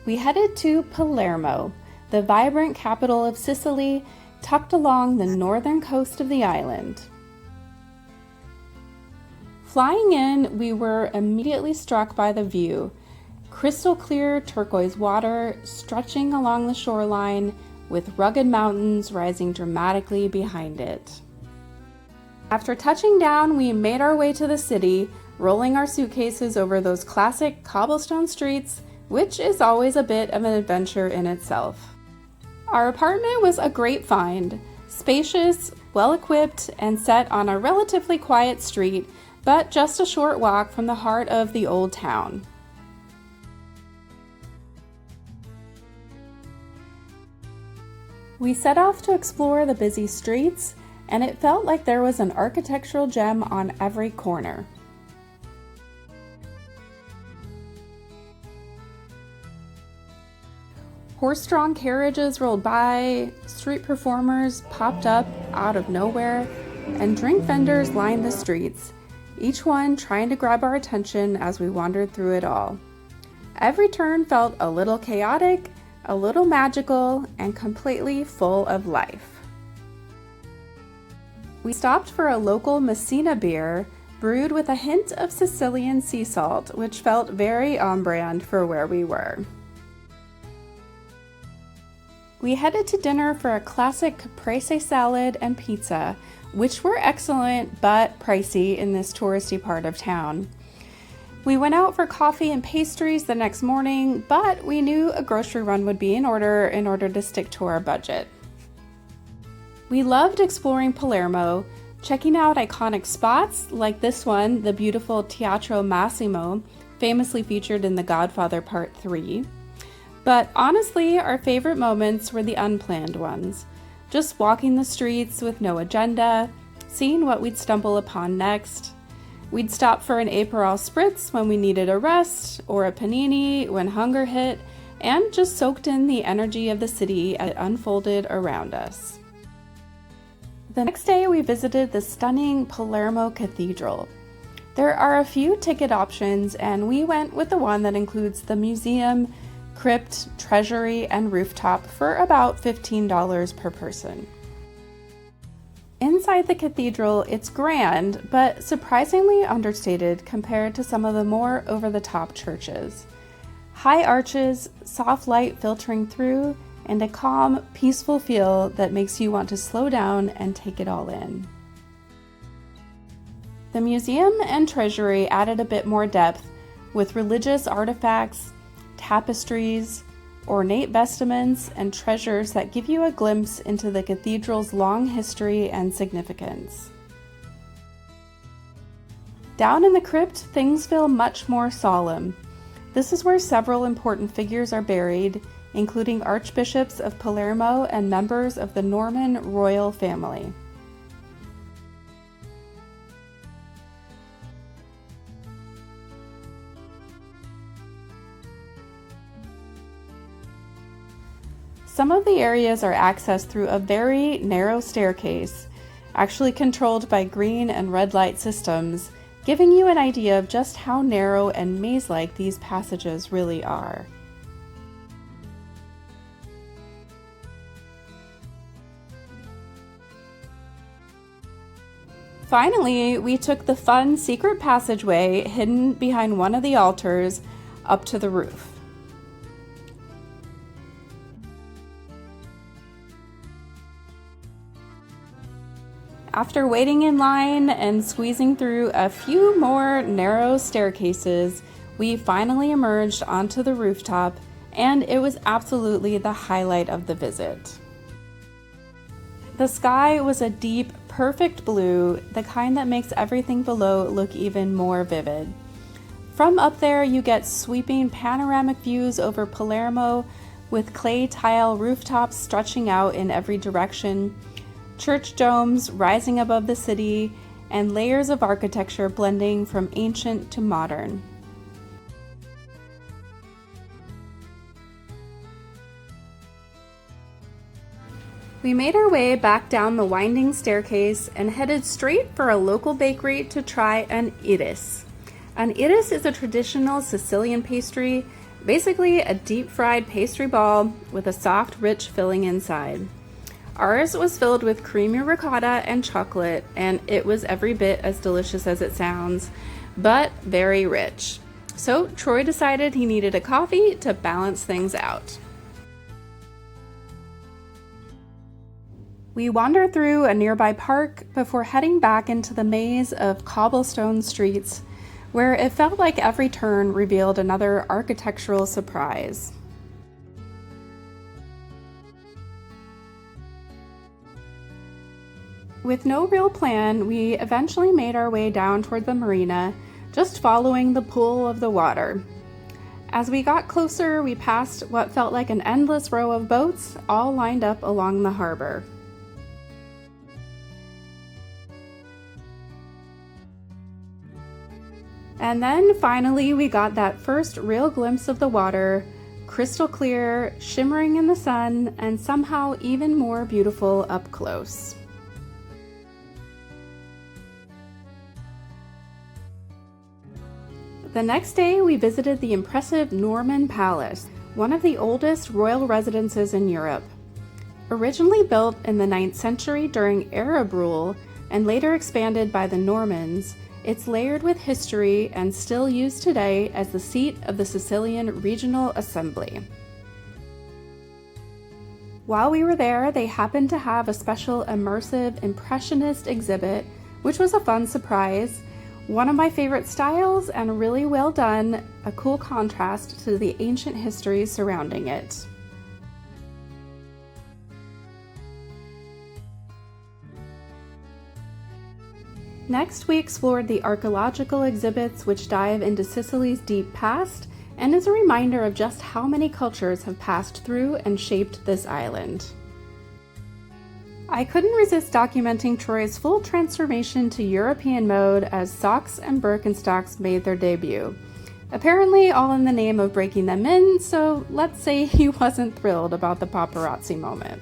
We headed to Palermo, the vibrant capital of Sicily, tucked along the northern coast of the island. Flying in, we were immediately struck by the view. Crystal clear turquoise water stretching along the shoreline with rugged mountains rising dramatically behind it. After touching down, we made our way to the city, rolling our suitcases over those classic cobblestone streets, which is always a bit of an adventure in itself. Our apartment was a great find, spacious, well-equipped, and set on a relatively quiet street, but just a short walk from the heart of the old town. We set off to explore the busy streets, and it felt like there was an architectural gem on every corner. Horse-drawn carriages rolled by, street performers popped up out of nowhere, and drink vendors lined the streets, each one trying to grab our attention as we wandered through it all. Every turn felt a little chaotic, a little magical, and completely full of life. We stopped for a local Messina beer, brewed with a hint of Sicilian sea salt, which felt very on brand for where we were. We headed to dinner for a classic caprese salad and pizza, which were excellent but pricey in this touristy part of town. We went out for coffee and pastries the next morning, but we knew a grocery run would be in order to stick to our budget. We loved exploring Palermo, checking out iconic spots like this one, the beautiful Teatro Massimo, famously featured in The Godfather Part 3. But honestly, our favorite moments were the unplanned ones. Just walking the streets with no agenda, seeing what we'd stumble upon next. We'd stop for an Aperol Spritz when we needed a rest, or a panini when hunger hit, and just soaked in the energy of the city as it unfolded around us. The next day, we visited the stunning Palermo Cathedral. There are a few ticket options, and we went with the one that includes the museum, crypt, treasury, and rooftop for about $15 per person. Inside the cathedral, it's grand, but surprisingly understated compared to some of the more over-the-top churches. High arches, soft light filtering through, and a calm, peaceful feel that makes you want to slow down and take it all in. The museum and treasury added a bit more depth with religious artifacts, tapestries, ornate vestments, and treasures that give you a glimpse into the cathedral's long history and significance. Down in the crypt, things feel much more solemn. This is where several important figures are buried, including archbishops of Palermo and members of the Norman royal family. Some of the areas are accessed through a very narrow staircase, actually controlled by green and red light systems, giving you an idea of just how narrow and maze-like these passages really are. Finally, we took the fun secret passageway hidden behind one of the altars up to the roof. After waiting in line and squeezing through a few more narrow staircases, we finally emerged onto the rooftop, and it was absolutely the highlight of the visit. The sky was a deep, perfect blue, the kind that makes everything below look even more vivid. From up there, you get sweeping panoramic views over Palermo, with clay tile rooftops stretching out in every direction, church domes rising above the city, and layers of architecture blending from ancient to modern. We made our way back down the winding staircase and headed straight for a local bakery to try an iris. An iris is a traditional Sicilian pastry Basically, a deep-fried pastry ball with a soft, rich filling inside. Ours was filled with creamy ricotta and chocolate, and it was every bit as delicious as it sounds, but very rich. So Troy decided he needed a coffee to balance things out. We wandered through a nearby park before heading back into the maze of cobblestone streets, where it felt like every turn revealed another architectural surprise. With no real plan, we eventually made our way down toward the marina, just following the pool of the water. As we got closer, we passed what felt like an endless row of boats, all lined up along the harbor. And then finally, we got that first real glimpse of the water, crystal clear, shimmering in the sun, and somehow even more beautiful up close. The next day, we visited the impressive Norman Palace, one of the oldest royal residences in Europe. Originally built in the 9th century during Arab rule and later expanded by the Normans, it's layered with history and still used today as the seat of the Sicilian Regional Assembly. While we were there, they happened to have a special immersive impressionist exhibit, which was a fun surprise. One of my favorite styles and really well done, a cool contrast to the ancient history surrounding it. Next, we explored the archaeological exhibits, which dive into Sicily's deep past and is a reminder of just how many cultures have passed through and shaped this island. I couldn't resist documenting Troy's full transformation to European mode as socks and Birkenstocks made their debut. Apparently all in the name of breaking them in, so let's say he wasn't thrilled about the paparazzi moment.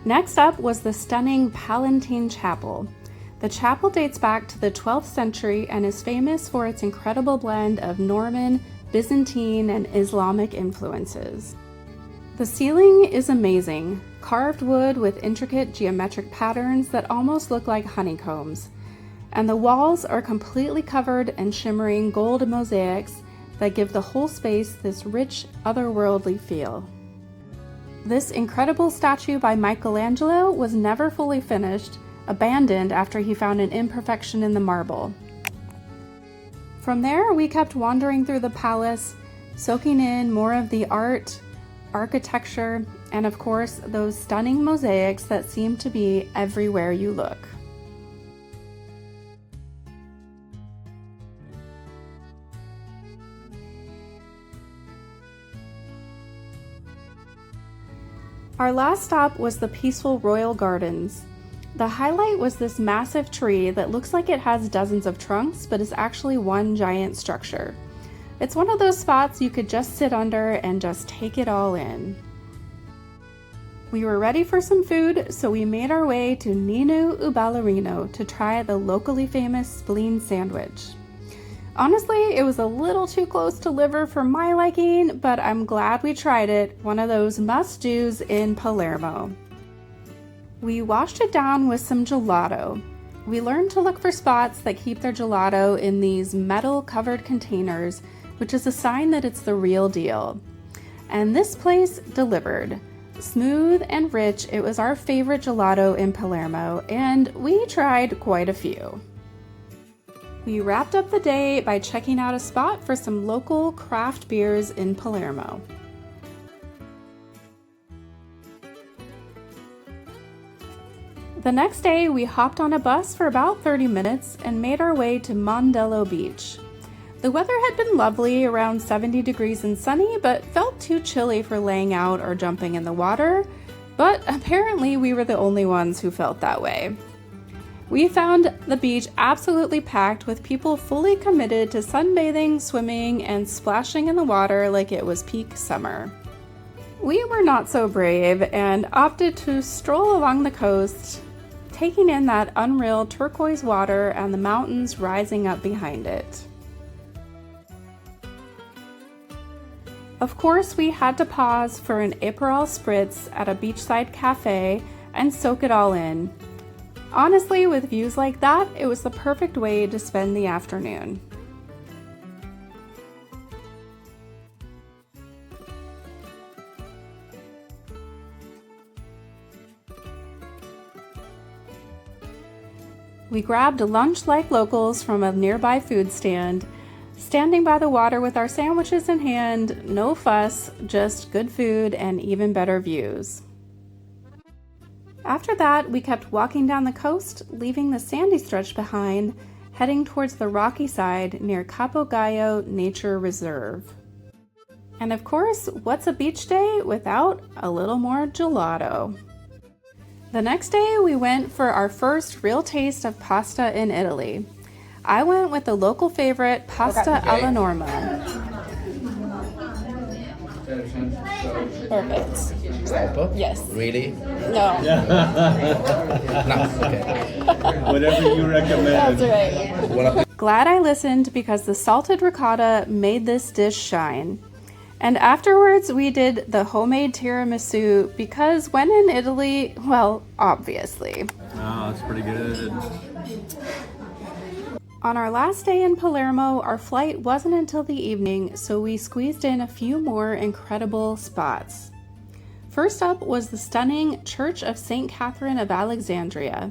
Next up was the stunning Palatine Chapel. The chapel dates back to the 12th century and is famous for its incredible blend of Norman, Byzantine, and Islamic influences. The ceiling is amazing, carved wood with intricate geometric patterns that almost look like honeycombs, and the walls are completely covered in shimmering gold mosaics that give the whole space this rich, otherworldly feel. This incredible statue by Michelangelo was never fully finished, abandoned after he found an imperfection in the marble. From there, we kept wandering through the palace, soaking in more of the art, architecture, and of course, those stunning mosaics that seem to be everywhere you look. Our last stop was the peaceful Royal Gardens. The highlight was this massive tree that looks like it has dozens of trunks, but is actually one giant structure. It's one of those spots you could just sit under and just take it all in. We were ready for some food, so we made our way to Nino u Ballerino to try the locally famous spleen sandwich. Honestly, it was a little too close to liver for my liking, but I'm glad we tried it, one of those must-dos in Palermo. We washed it down with some gelato. We learned to look for spots that keep their gelato in these metal-covered containers, which is a sign that it's the real deal. And this place delivered. Smooth and rich, it was our favorite gelato in Palermo, and we tried quite a few. We wrapped up the day by checking out a spot for some local craft beers in Palermo. The next day, we hopped on a bus for about 30 minutes and made our way to Mondello Beach. The weather had been lovely, around 70 degrees and sunny, but felt too chilly for laying out or jumping in the water, but apparently we were the only ones who felt that way. We found the beach absolutely packed with people fully committed to sunbathing, swimming, and splashing in the water like it was peak summer. We were not so brave and opted to stroll along the coast, taking in that unreal turquoise water and the mountains rising up behind it. Of course, we had to pause for an Aperol spritz at a beachside cafe and soak it all in. Honestly, with views like that, it was the perfect way to spend the afternoon. We grabbed lunch like locals from a nearby food stand, standing by the water with our sandwiches in hand, no fuss, just good food and even better views. After that, we kept walking down the coast, leaving the sandy stretch behind, heading towards the rocky side near Capo Gallo Nature Reserve. And of course, what's a beach day without a little more gelato? The next day, we went for our first real taste of pasta in Italy. I went with the local favorite, pasta alla Norma. Perfect. Salpa? Yes. Really? No. No, okay. Whatever you recommend. That's right. Glad I listened because the salted ricotta made this dish shine. And afterwards, we did the homemade tiramisu because when in Italy, well, obviously. Oh, that's pretty good. On our last day in Palermo, our flight wasn't until the evening, so we squeezed in a few more incredible spots. First up was the stunning Church of St. Catherine of Alexandria.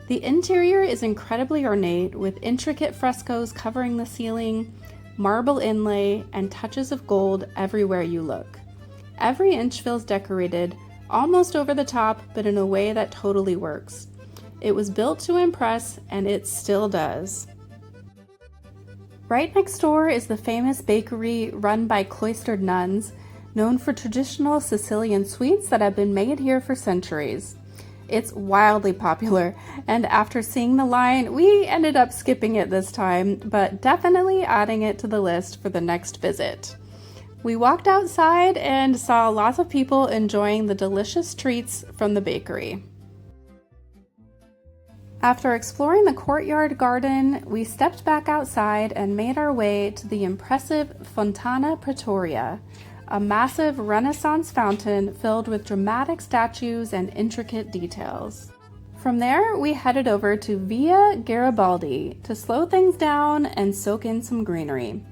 The interior is incredibly ornate, with intricate frescoes covering the ceiling, marble inlay, and touches of gold everywhere you look. Every inch feels decorated, almost over the top, but in a way that totally works. It was built to impress, and it still does. Right next door is the famous bakery run by cloistered nuns, known for traditional Sicilian sweets that have been made here for centuries. It's wildly popular, and after seeing the line, we ended up skipping it this time, but definitely adding it to the list for the next visit. We walked outside and saw lots of people enjoying the delicious treats from the bakery. After exploring the courtyard garden, we stepped back outside and made our way to the impressive Fontana Pretoria, a massive Renaissance fountain filled with dramatic statues and intricate details. From there, we headed over to Via Garibaldi to slow things down and soak in some greenery.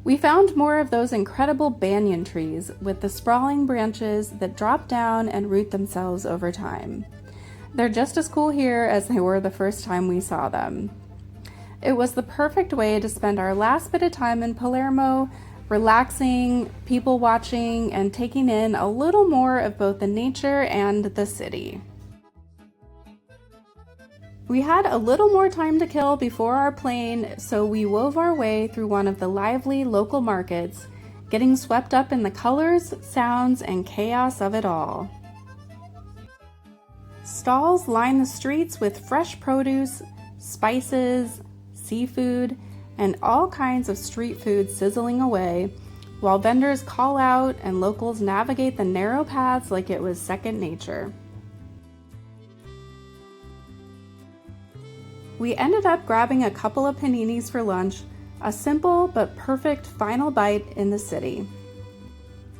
We found more of those incredible banyan trees with the sprawling branches that drop down and root themselves over time. They're just as cool here as they were the first time we saw them. It was the perfect way to spend our last bit of time in Palermo, relaxing, people watching, and taking in a little more of both the nature and the city. We had a little more time to kill before our plane, so we wove our way through one of the lively local markets, getting swept up in the colors, sounds, and chaos of it all. Stalls line the streets with fresh produce, spices, seafood, and all kinds of street food sizzling away, while vendors call out and locals navigate the narrow paths like it was second nature. We ended up grabbing a couple of paninis for lunch, a simple but perfect final bite in the city.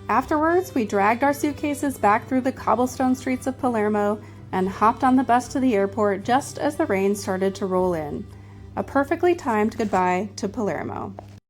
Afterwards, we dragged our suitcases back through the cobblestone streets of Palermo and hopped on the bus to the airport just as the rain started to roll in. A perfectly timed goodbye to Palermo.